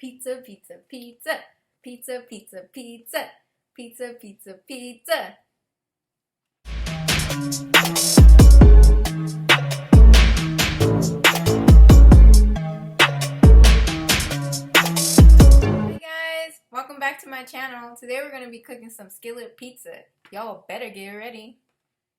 Pizza, pizza, pizza. Pizza, pizza, pizza. Pizza, pizza, pizza. Hey guys, welcome back to my channel. Today we're going to be cooking some skillet pizza. Y'all better get ready.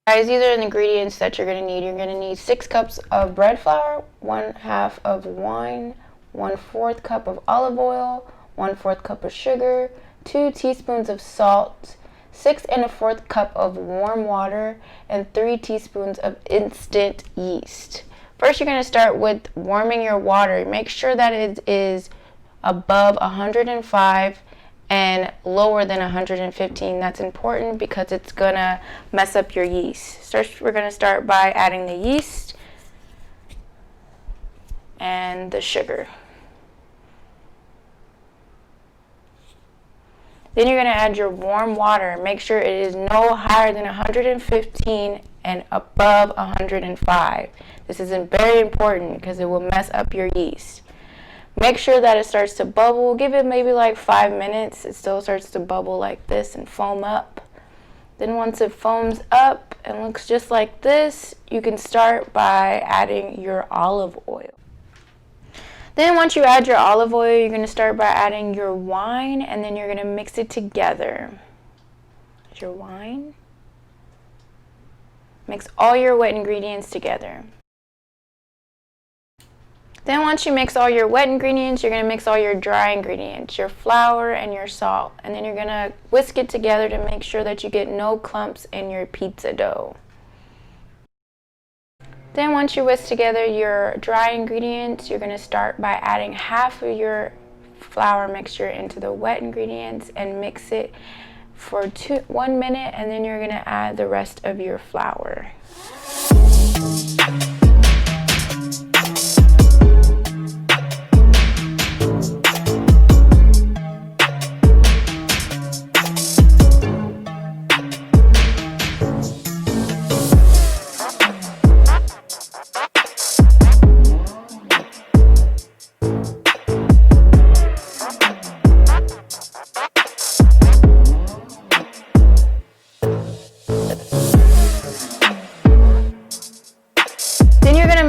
Guys, these are the ingredients that you're going to need. You're going to need 6 cups of bread flour, 1/2 of wine, 1/4 cup of olive oil, 1/4 cup of sugar, 2 teaspoons of salt, 6 1/4 cup of warm water, and 3 teaspoons of instant yeast. First, you're going to start with warming your water. Make sure that it is above 105 and lower than 115. That's important because it's gonna mess up your yeast. First, we're gonna start by adding the yeast and the sugar. Then you're gonna add your warm water. Make sure it is no higher than 115 and above 105. This is very important because it will mess up your yeast. Make sure that it starts to bubble. Give it maybe like 5 minutes. It still starts to bubble like this and foam up. Then once it foams up and looks just like this, you can start by adding your olive oil. Then once you add your olive oil, you're going to start by adding your wine, and then you're going to mix it together. There's your wine. Mix all your wet ingredients together. Then once you mix all your wet ingredients, you're going to mix all your dry ingredients, your flour and your salt. And then you're going to whisk it together to make sure that you get no clumps in your pizza dough. Then once you whisk together your dry ingredients, you're going to start by adding half of your flour mixture into the wet ingredients and mix it for 1 minute, and then you're going to add the rest of your flour.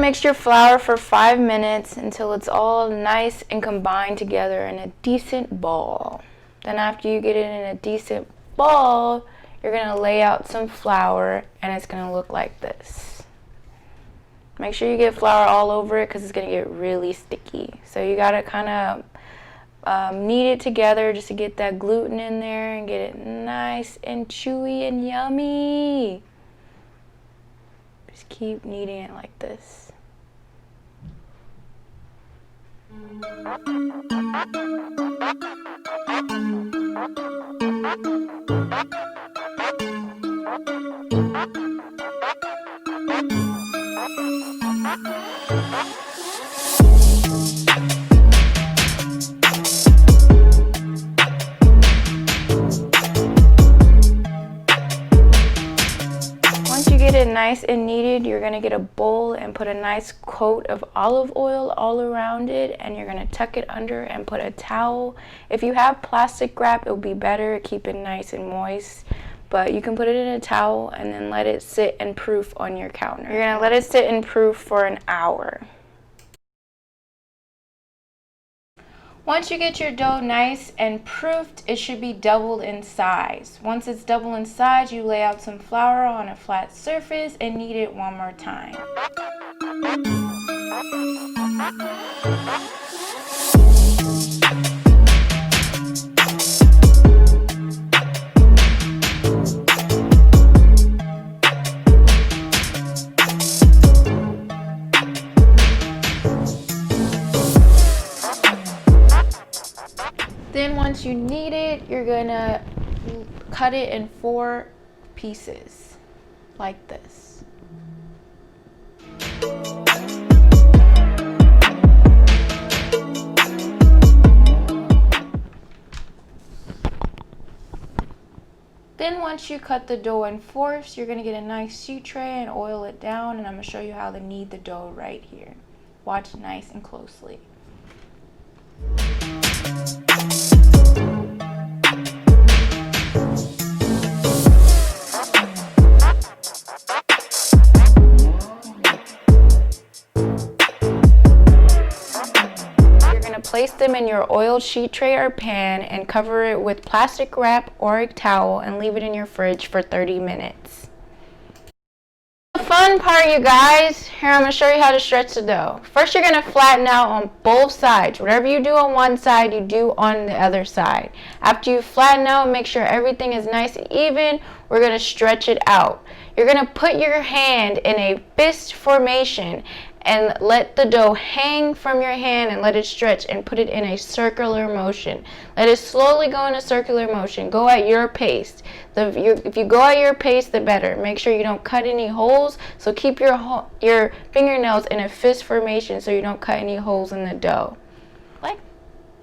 Mix your flour for 5 minutes until it's all nice and combined together in a decent ball. Then after you get it in a decent ball, you're going to lay out some flour and it's going to look like this. Make sure you get flour all over it because it's going to get really sticky. So you got to kind of knead it together just to get that gluten in there and get it nice and chewy and yummy. Just keep kneading it like this. Once you get it nice and kneaded, you're going to get a bowl and put a nice coat of olive oil all around it, and you're going to tuck it under and put a towel. If you have plastic wrap, it will be better, keep it nice and moist, but you can put it in a towel and then let it sit and proof on your counter. You're going to let it sit and proof for an hour. Once you get your dough nice and proofed, it should be doubled in size. Once it's double in size, you lay out some flour on a flat surface and knead it one more time. Then once you knead it, you're gonna cut it in 4 pieces, like this. Then once you cut the dough in 4ths, you're gonna get a nice sheet tray and oil it down, and I'm gonna show you how to knead the dough right here. Watch nice and closely. place them in your oiled sheet tray or pan and cover it with plastic wrap or a towel and leave it in your fridge for 30 minutes. The fun part, you guys, here I'm going to show you how to stretch the dough. First, you're going to flatten out on both sides. Whatever you do on one side, you do on the other side. After you flatten out, make sure everything is nice and even. We're going to stretch it out. You're going to put your hand in a fist formation and let the dough hang from your hand and let it stretch and put it in a circular motion. Let it slowly go in a circular motion. Go at your pace. If you go at your pace, the better. Make sure you don't cut any holes. So keep your fingernails in a fist formation so you don't cut any holes in the dough.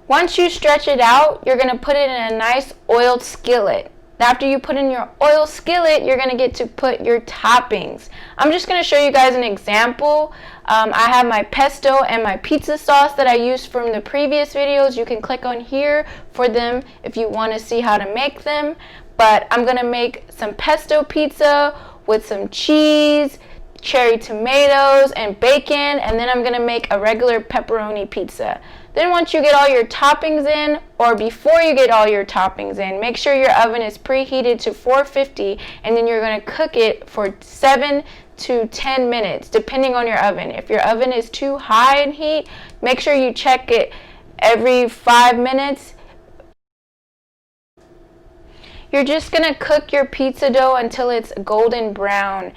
Once you stretch it out, you're going to put it in a nice oiled skillet. After you put in your oil skillet, you're going to get to put your toppings. I'm just going to show you guys an example. I have my pesto and my pizza sauce that I used from the previous videos. You can click on here for them if you want to see how to make them. But I'm going to make some pesto pizza with some cheese, cherry tomatoes, and bacon. And then I'm going to make a regular pepperoni pizza. Then once you get all your toppings in, or before you get all your toppings in, make sure your oven is preheated to 450, and then you're going to cook it for 7 to 10 minutes, depending on your oven. If your oven is too high in heat, make sure you check it every 5 minutes. You're just going to cook your pizza dough until it's golden brown.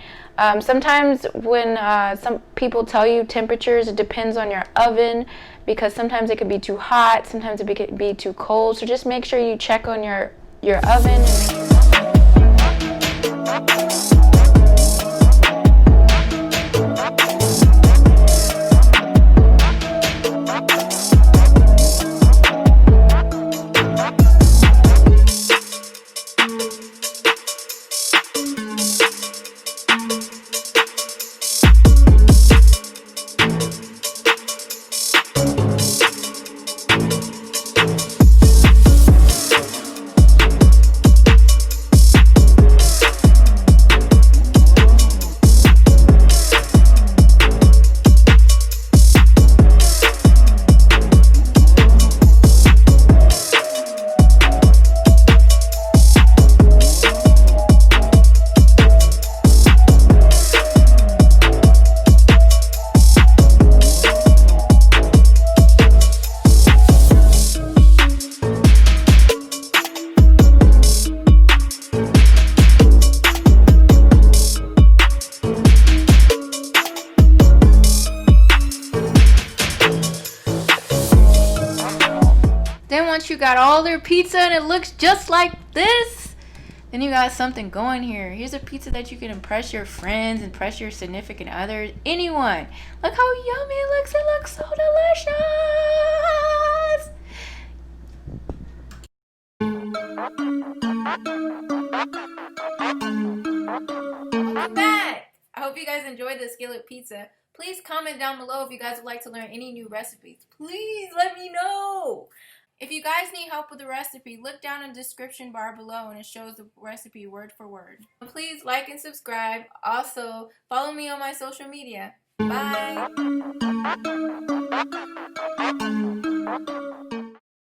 Sometimes when some people tell you temperatures, it depends on your oven, because sometimes it could be too hot, sometimes it could be too cold. So just make sure you check on your oven. Then once you got all their pizza and it looks just like this, then you got something going here. Here's a pizza that you can impress your friends, impress your significant others, anyone. Look how yummy it looks. It looks so delicious. Welcome back. I hope you guys enjoyed the skillet pizza. Please comment down below if you guys would like to learn any new recipes. Please let me know. If you guys need help with the recipe, look down in the description bar below and it shows the recipe word for word. Please like and subscribe. Also, follow me on my social media. Bye.